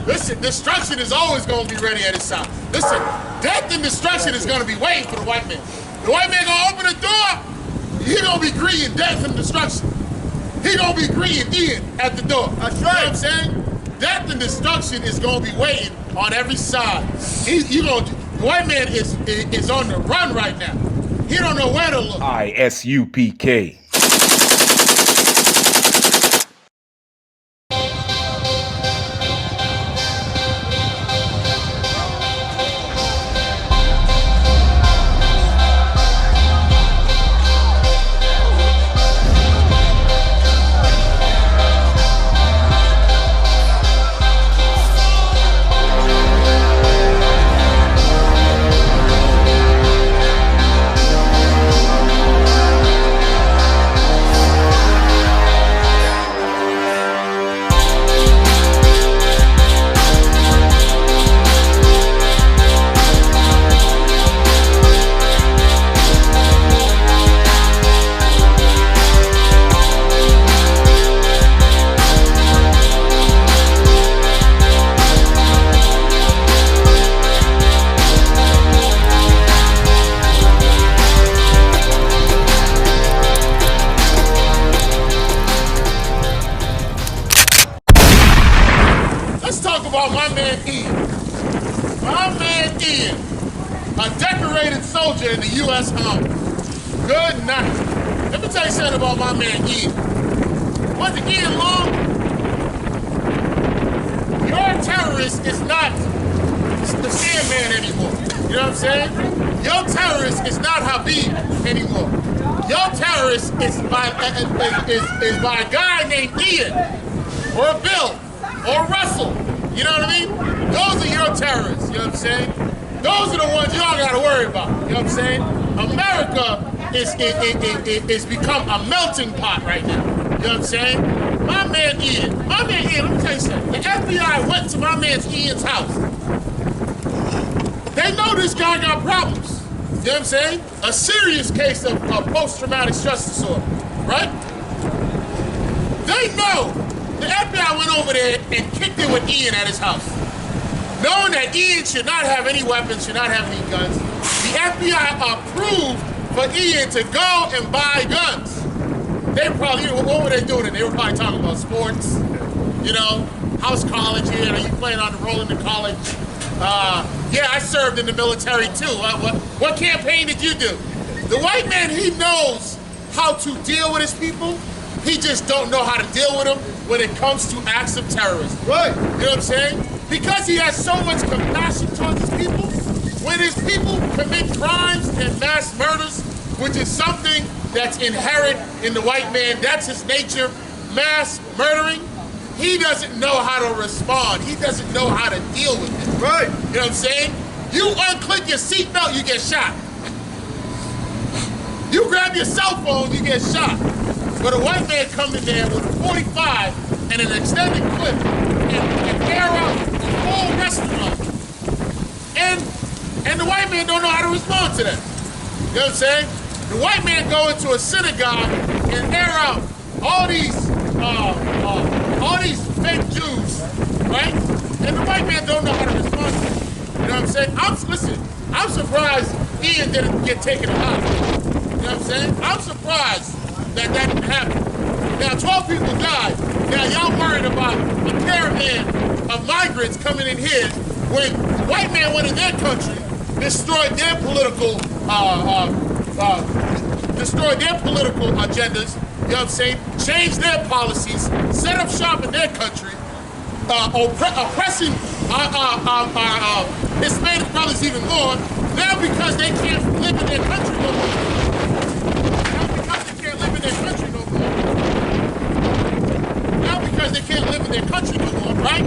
Listen, destruction is always going to be ready at his side. Listen, death and destruction is going to be waiting for the white man. The white man going to open the door, he going to be greeting death and destruction. He going to be greeting Ian at the door. That's right. You know what I'm saying? Death and destruction is going to be waiting on every side. The white man is on the run right now. He don't know where to look. ISUPK. About my man Ian. My man Ian, a decorated soldier in the U.S. Army. Good night. Let me tell you something about my man Ian. Wasn't Ian long? Your terrorist is not the Sandman anymore. You know what I'm saying? Your terrorist is not Habib anymore. Your terrorist is by a guy named Ian, or Bill, or Russell. You know what I mean? Those are your terrorists, you know what I'm saying? Those are the ones you don't gotta worry about, you know what I'm saying? America is become a melting pot right now, you know what I'm saying? My man Ian, let me tell you something. The FBI went to my man Ian's house. They know this guy got problems, you know what I'm saying? A serious case of post-traumatic stress disorder, right? They know. The FBI went over there and kicked it with Ian at his house. Knowing that Ian should not have any weapons, should not have any guns, the FBI approved for Ian to go and buy guns. They probably, what were they doing? They were probably talking about sports, you know, how's college here? Are you planning on enrolling in college? Yeah, I served in the military too. What campaign did you do? The white man, he knows how to deal with his people. He just don't know how to deal with them when it comes to acts of terrorism. Right. You know what I'm saying? Because he has so much compassion towards his people, when his people commit crimes and mass murders, which is something that's inherent in the white man, that's his nature, mass murdering, he doesn't know how to respond. He doesn't know how to deal with it. Right. You know what I'm saying? You unclick your seatbelt, you get shot. You grab your cell phone, you get shot. But a white man comes in there with a 45 and an extended clip and air out the whole restaurant. And the white man don't know how to respond to that. You know what I'm saying? The white man go into a synagogue and air out all these fake Jews, right? And the white man don't know how to respond to it. You know what I'm saying? I'm surprised Ian didn't get taken alive. You know what I'm saying? I'm surprised that didn't happen. Now 12 people died. Now y'all worried about a caravan of migrants coming in here when the white man went in their country, destroyed their political agendas, you know what I'm saying? Changed their policies, set up shop in their country, oppressing our Hispanic brothers even more, now because they can't live in their country no more. Because they can't live in their country no more, right?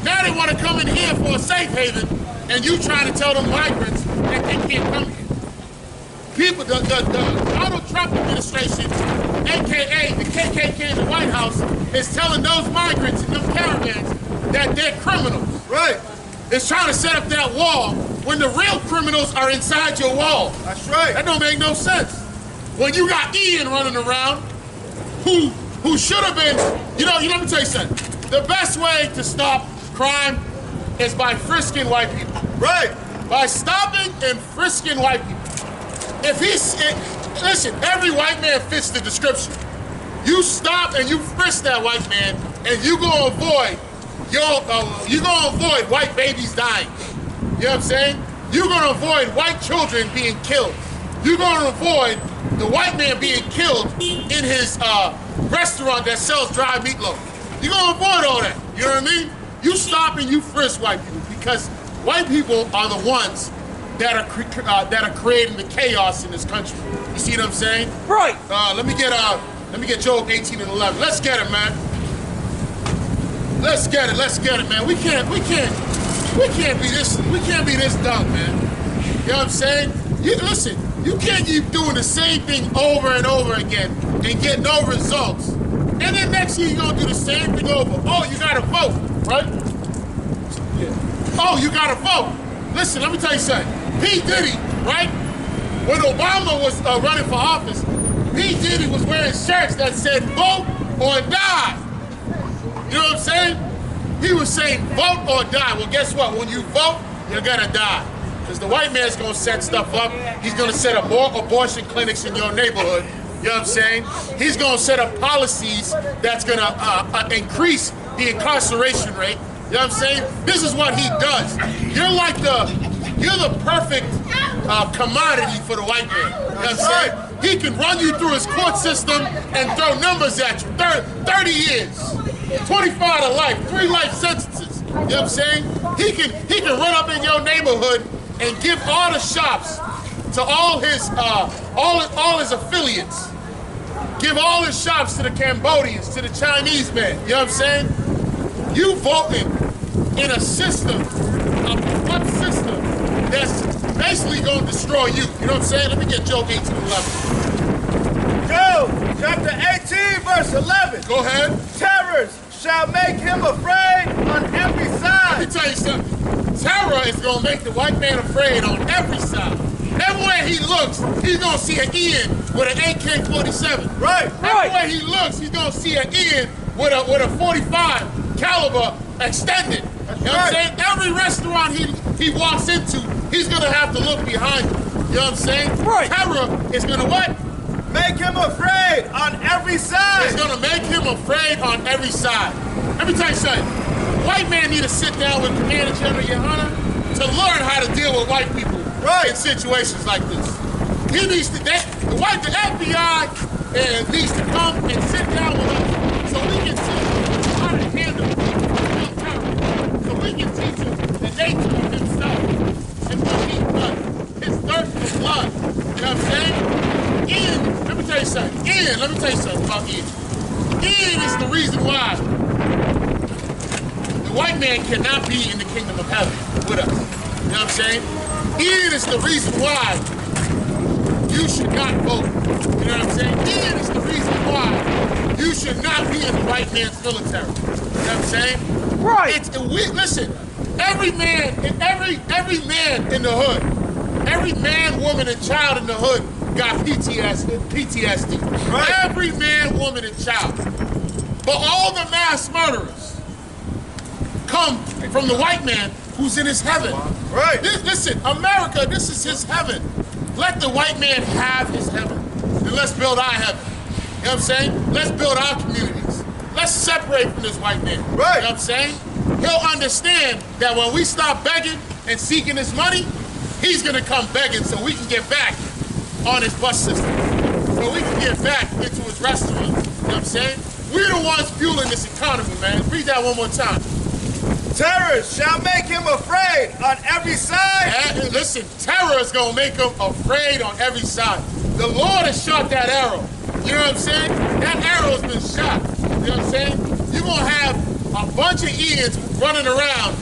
Now they want to come in here for a safe haven, and you trying to tell them migrants that they can't come here. People, the Donald Trump administration, aka the KKK in the White House, is telling those migrants in them caravans that they're criminals. Right. It's trying to set up that wall when the real criminals are inside your wall. That's right. That don't make no sense. When you got Ian running around, who should have been, let me tell you something. The best way to stop crime is by frisking white people. Right. By stopping and frisking white people. Listen, every white man fits the description. You stop and you frisk that white man, and you gonna avoid white babies dying. You know what I'm saying? You're gonna avoid white children being killed. You're gonna avoid the white man being killed in his restaurant that sells dry meatloaf. You're gonna avoid all that. You know what I mean? You stop and you frisk white people, because white people are the ones that are creating the chaos in this country. You see what I'm saying? Right. Let me get Job 18 and 11. Let's get it, man. Let's get it, man. We can't be this dumb, man. You know what I'm saying? Listen, you can't keep doing the same thing over and over again and get no results. And then next year you're gonna do the same thing over. Oh, you gotta vote, right? Yeah. Oh, you gotta vote. Listen, let me tell you something. P. Diddy, right? When Obama was running for office, P. Diddy was wearing shirts that said vote or die. You know what I'm saying? He was saying vote or die. Well, guess what? When you vote, you're gonna die. Because the white man's gonna set stuff up. He's gonna set up more abortion clinics in your neighborhood. You know what I'm saying? He's gonna set up policies that's gonna increase the incarceration rate. You know what I'm saying? This is what he does. You're the perfect commodity for the white man. You know what I'm saying? He can run you through his court system and throw numbers at you. 30 years, 25 to life, 3 life sentences. You know what I'm saying? He can run up in your neighborhood and give all the shops to all his affiliates. Give all his shops to the Cambodians, to the Chinese man. You know what I'm saying? You voting in a system, a corrupt system, that's basically going to destroy you. You know what I'm saying? Let me get Job 18 and 11. Job chapter 18, verse 11. Go ahead. Terrors shall make him afraid on every side. Let me tell you something. Terror is going to make the white man afraid on every side. Everywhere he looks, he's going to see an Ian with an AK-47. Right. Everywhere he looks, he's going to see an Ian with a 45 caliber extended. You know what I'm saying? Every restaurant he walks into, he's going to have to look behind him. You know what I'm saying? Right. Terror is going to what? Make him afraid on every side. It's going to make him afraid on every side. Let me tell you something. White man need to sit down with Commander General YAHANNA to learn how to deal with white people in situations like this. He needs to, the FBI needs to come and sit down with us so we can teach him how to handle terror. So we can teach him the nature of himself and what he does. His thirst for blood. You know what I'm saying? Ian, let me tell you something about Ian. Ian is the reason why the white man cannot be in the kingdom of heaven with us. You know what I'm saying? Ian is the reason why you should not vote. You know what I'm saying? Ian is the reason why you should not be in the white man's military. You know what I'm saying? Right. Listen, every man in the hood, every man, woman, and child in the hood got PTSD. Right. Every man, woman, and child. But all the mass murderers come from the white man who's in his heaven. Right. Listen, America, this is his heaven. Let the white man have his heaven. And let's build our heaven. You know what I'm saying? Let's build our communities. Let's separate from this white man. Right. You know what I'm saying? He'll understand that when we stop begging and seeking his money, he's gonna come begging so we can get back on his bus system. So we can get back into his restaurant. You know what I'm saying? We're the ones fueling this economy, man. Read that one more time. Terrors shall make him afraid on every side. And listen, terror is going to make him afraid on every side. The Lord has shot that arrow. You know what I'm saying? That arrow's been shot. You know what I'm saying? You're going to have a bunch of Ians running around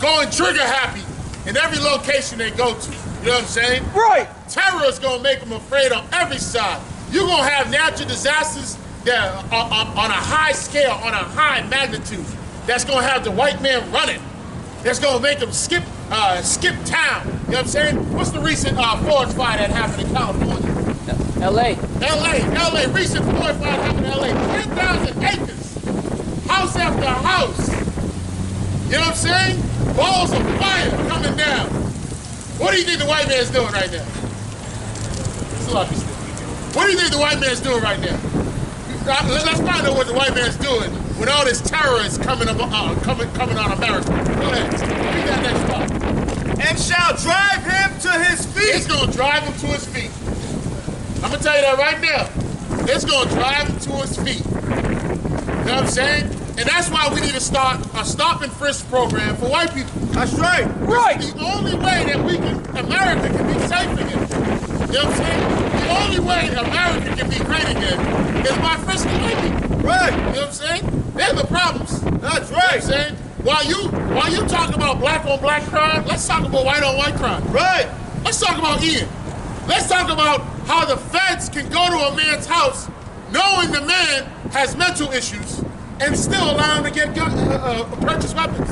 going trigger happy in every location they go to. You know what I'm saying? Right. Terror is going to make them afraid on every side. You're going to have natural disasters that are on a high scale, on a high magnitude. That's gonna have the white man running. That's gonna make him skip town. You know what I'm saying? What's the recent forest fire that happened in California? LA. LA. Recent forest fire happened in LA. 10,000 acres. house after house. You know what I'm saying? Balls of fire coming down. What do you think the white man's doing right now? What do you think the white man's doing right now? Let's find out what the white man's doing when all this terror is coming on America. Go ahead. Read that next part. And shall drive him to his feet. It's going to drive him to his feet. I'm going to tell you that right now. It's going to drive him to his feet. You know what I'm saying? And that's why we need to start a stop and frisk program for white people. That's right. Right. It's the only way that America can be safe again. You know what I'm saying? The only way America can be great again is by frisking white people. Right. You know what I'm saying? They're the problems. That's right. You know what I'm saying? While you talk about black on black crime, let's talk about white on white crime. Right. Let's talk about Ian. Let's talk about how the feds can go to a man's house knowing the man has mental issues and still allow him to get purchase weapons.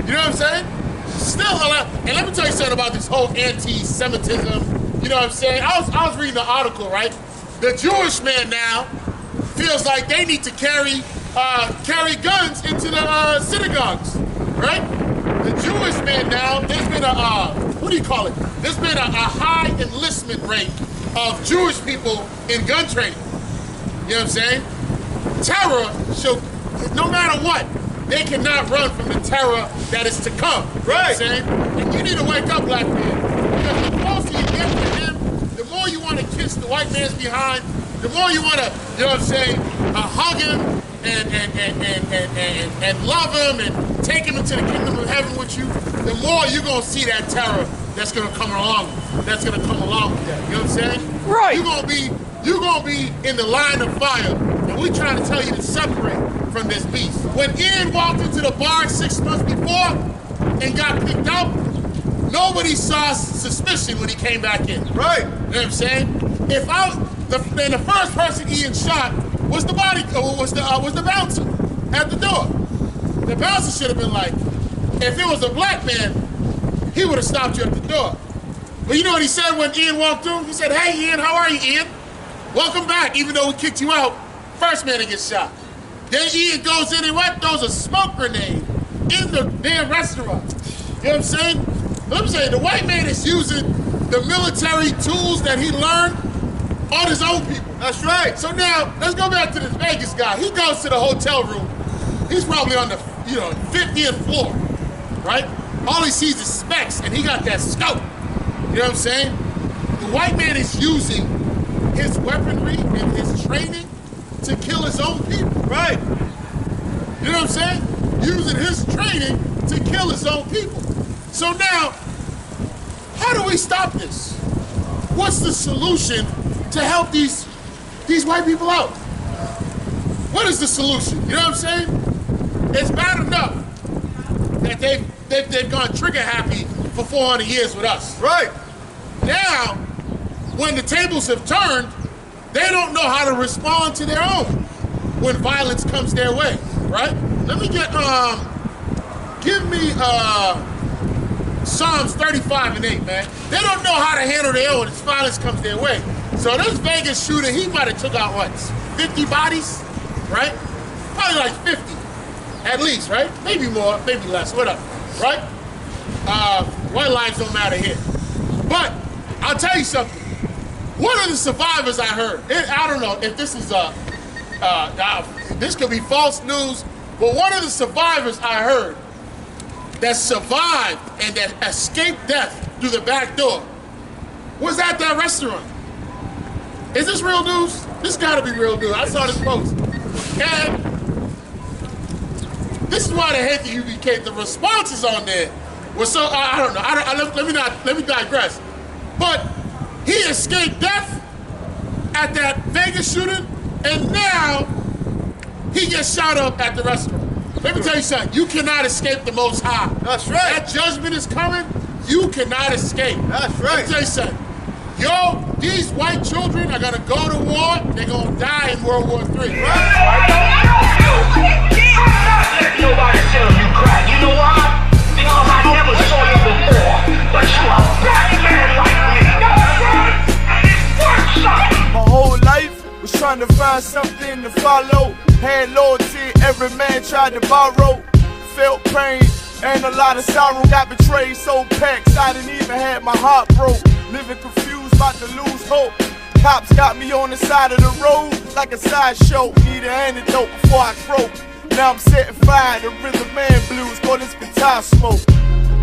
You know what I'm saying? Still allow. And let me tell you something about this whole anti-Semitism. You know what I'm saying? I was reading the article, right? The Jewish man now feels like they need to carry guns into the synagogues, right? The Jewish man now, there's been what do you call it? There's been a high enlistment rate of Jewish people in gun training. You know what I'm saying? Terror, no matter what, they cannot run from the terror that is to come. You know what I'm saying? And you need to wake up, black man. Because the closer you get to him, the more you want to kiss the white man's behind, the more you want to, you know what I'm saying, hug him and love him and take him into the kingdom of heaven with you, the more you're going to see that terror that's going to come along. That's going to come along with that. You know what I'm saying? Right. You're going to be in the line of fire. And we're trying to tell you to separate from this beast. When Ian walked into the bar 6 months before and got kicked out, nobody saw suspicion when he came back in. Right. You know what I'm saying? Then the first person Ian shot was the was the bouncer at the door. The bouncer should have been like, if it was a black man, he would have stopped you at the door. But you know what he said when Ian walked through? He said, "Hey Ian, how are you, Ian? Welcome back, even though we kicked you out. First man to get shot." Then Ian goes in and what? Throws a smoke grenade in the damn restaurant. You know what I'm saying? Let me say, the white man is using the military tools that he learned on his own people. That's right. So now, let's go back to this Vegas guy. He goes to the hotel room. He's probably on the 50th floor, right? All he sees is specks, and he got that scope. You know what I'm saying? The white man is using his weaponry and his training to kill his own people. Right. You know what I'm saying? Using his training to kill his own people. So now, how do we stop this? What's the solution to help these white people out? What is the solution? You know what I'm saying? It's bad enough that they've gone trigger happy for 400 years with us. Right. Now, when the tables have turned, they don't know how to respond to their own when violence comes their way, right? Let me get, give me Psalms 35 and 8, man. They don't know how to handle their own as violence comes their way. So this Vegas shooter, he might have took out, what, 50 bodies, right? Probably like 50, at least, right? Maybe more, maybe less, whatever, right? White lives don't matter here. But I'll tell you something. One of the survivors I heard, I don't know if this is this could be false news, but one of the survivors I heard that survived and that escaped death through the back door was at that restaurant. Is this real news? This gotta be real news. I saw this post. And this is why they hate the UBK. The responses on there were so, I don't know, let me digress. But he escaped death at that Vegas shooting, and now he gets shot up at the restaurant. Let me tell you something, you cannot escape the Most High. That's right. That judgment is coming, you cannot escape. That's right. Let me tell you something, these white children are gonna go to war, they're gonna die in World War III. Right? Let nobody tell you crack. You know why? Because I never saw you before, but you a black man like me. And it works. My whole life was trying to find something to follow. Had loyalty Every man tried to borrow, felt pain, and a lot of sorrow. Got betrayed, so packed, I didn't even have my heart broke. Living confused, about to lose hope. Cops got me on the side of the road like a sideshow. Need an antidote before I croak. Now I'm setting fire to rhythm man blues, call this guitar smoke.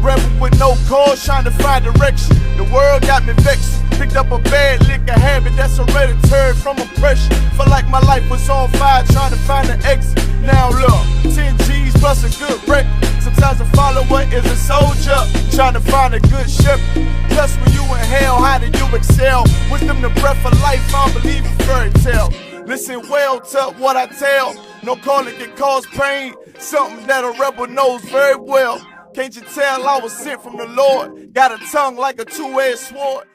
Rebel with no cause, trying to find direction. The world got me vexed. Picked up a bad liquor habit that's hereditary from oppression. Felt like my life was on fire, trying to find an exit. Now look, 10 G's plus a good record. Sometimes a follower is a soldier, trying to find a good shepherd. Plus when you in hell, how do you excel? Wisdom the breath of life, I don't believe in fairy tale. Listen well to what I tell. No calling can cause pain, something that a rebel knows very well. Can't you tell I was sent from the Lord? Got a tongue like a two-edged sword.